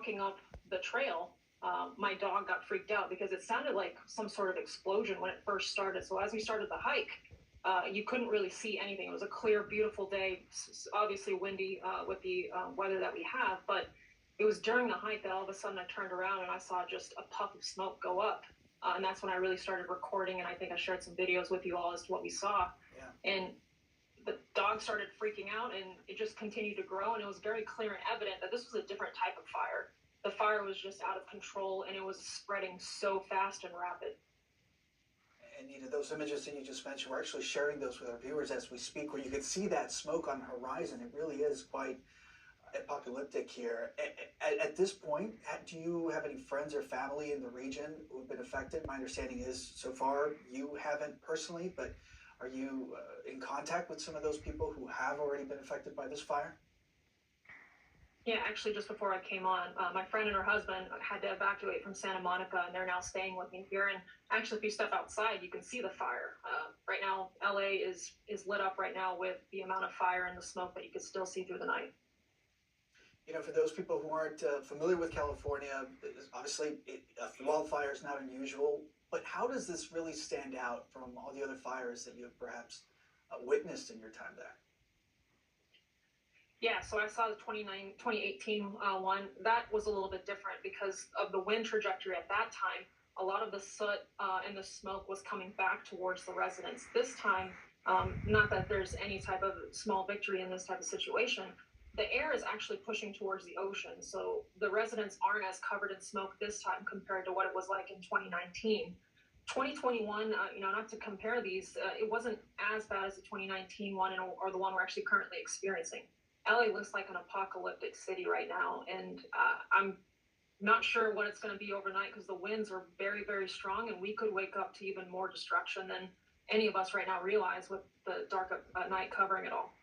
walking up the trail, my dog got freaked out because it sounded like some sort of explosion when it first started. So as we started the hike, you couldn't really see anything. It was a clear, beautiful day, obviously windy with the weather that we have, but it was during the hike that all of a sudden I turned around and I saw just a puff of smoke go up. And that's when I really started recording, and I think I shared some videos with you all as to what we saw. Yeah. And the dog started freaking out, and it just continued to grow, and it was very clear and evident that this was a different type of fire. The fire was just out of control, and it was spreading so fast and rapid. Anita, those images that you just mentioned, we're actually sharing those with our viewers as we speak, where you can see that smoke on the horizon. It really is quite apocalyptic here. At this point, do you have any friends or family in the region who have been affected? My understanding is, so far, you haven't personally, but are you in contact with some of those people who have already been affected by this fire? Yeah, actually, just before I came on, my friend and her husband had to evacuate from Santa Monica, and they're now staying with me here. And actually, if you step outside, you can see the fire. Right now, LA is lit up right now with the amount of fire and the smoke that you can still see through the night. You know, for those people who aren't familiar with California, obviously wildfire is not unusual, but how does this really stand out from all the other fires that you have perhaps witnessed in your time there? Yeah, so I saw the 2018 one. That was a little bit different because of the wind trajectory at that time. A lot of the soot and the smoke was coming back towards the residents. This time, not that there's any type of small victory in this type of situation, the air is actually pushing towards the ocean. So the residents aren't as covered in smoke this time compared to what it was like in 2019. 2021, not to compare these, it wasn't as bad as the 2019 one or the one we're actually currently experiencing. LA looks like an apocalyptic city right now, and I'm not sure what it's going to be overnight because the winds are very, very strong, and we could wake up to even more destruction than any of us right now realize with the dark night covering it all.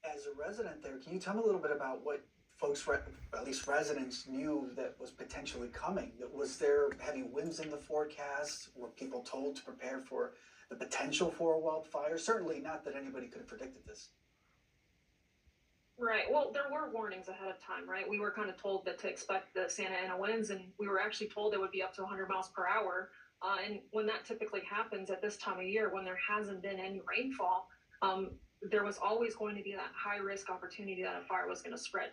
As a resident there, can you tell me a little bit about what folks, at least residents, knew that was potentially coming? Was there heavy winds in the forecast? Were people told to prepare for the potential for a wildfire? Certainly not that anybody could have predicted this. Right. Well, there were warnings ahead of time, right? We were kind of told that to expect the Santa Ana winds, and we were actually told it would be up to 100 miles per hour. And when that typically happens at this time of year, when there hasn't been any rainfall, there was always going to be that high risk opportunity that a fire was going to spread.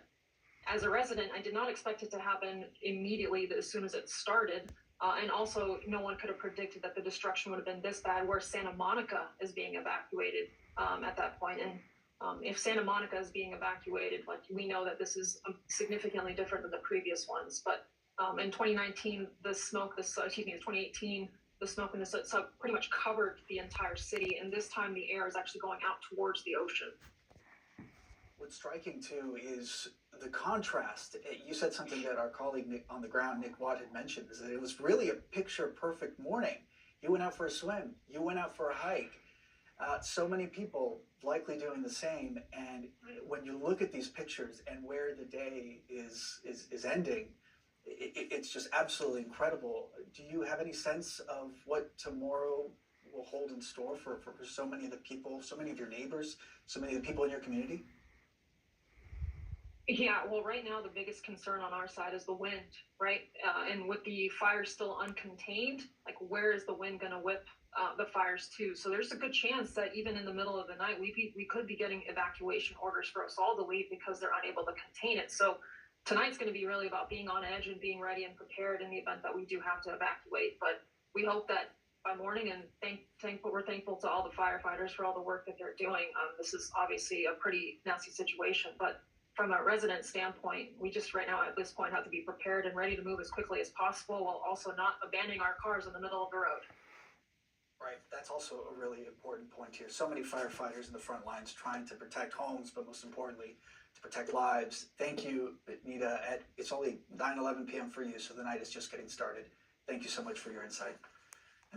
As a resident, I did not expect it to happen immediately as soon as it started. And also, no one could have predicted that the destruction would have been this bad, where Santa Monica is being evacuated at that point. And if Santa Monica is being evacuated, like, we know that this is significantly different than the previous ones. But in 2019, 2018, the smoke and the soot pretty much covered the entire city, and this time the air is actually going out towards the ocean. What's striking too is the contrast. You said something that our colleague Nick, on the ground, Nick Watt, had mentioned, is that it was really a picture-perfect morning. You went out for a swim, you went out for a hike. So many people likely doing the same, and when you look at these pictures and where the day is ending, it's just absolutely incredible. Do you have any sense of what tomorrow will hold in store for so many of the people, so many of your neighbors, so many of the people in your community? Yeah, well, right now the biggest concern on our side is the wind, right? And with the fire still uncontained, like, where is the wind going to whip the fires to? So there's a good chance that even in the middle of the night, we could be getting evacuation orders for us all to leave because they're unable to contain it. So tonight's going to be really about being on edge and being ready and prepared in the event that we do have to evacuate. But we hope that by morning, and we're thankful to all the firefighters for all the work that they're doing. This is obviously a pretty nasty situation, but from a resident standpoint, we just right now at this point have to be prepared and ready to move as quickly as possible while also not abandoning our cars in the middle of the road. Right, that's also a really important point here. So many firefighters in the front lines trying to protect homes, but most importantly, to protect lives. Thank you, Anita. It's only 9:11 p.m. for you, so the night is just getting started. Thank you so much for your insight.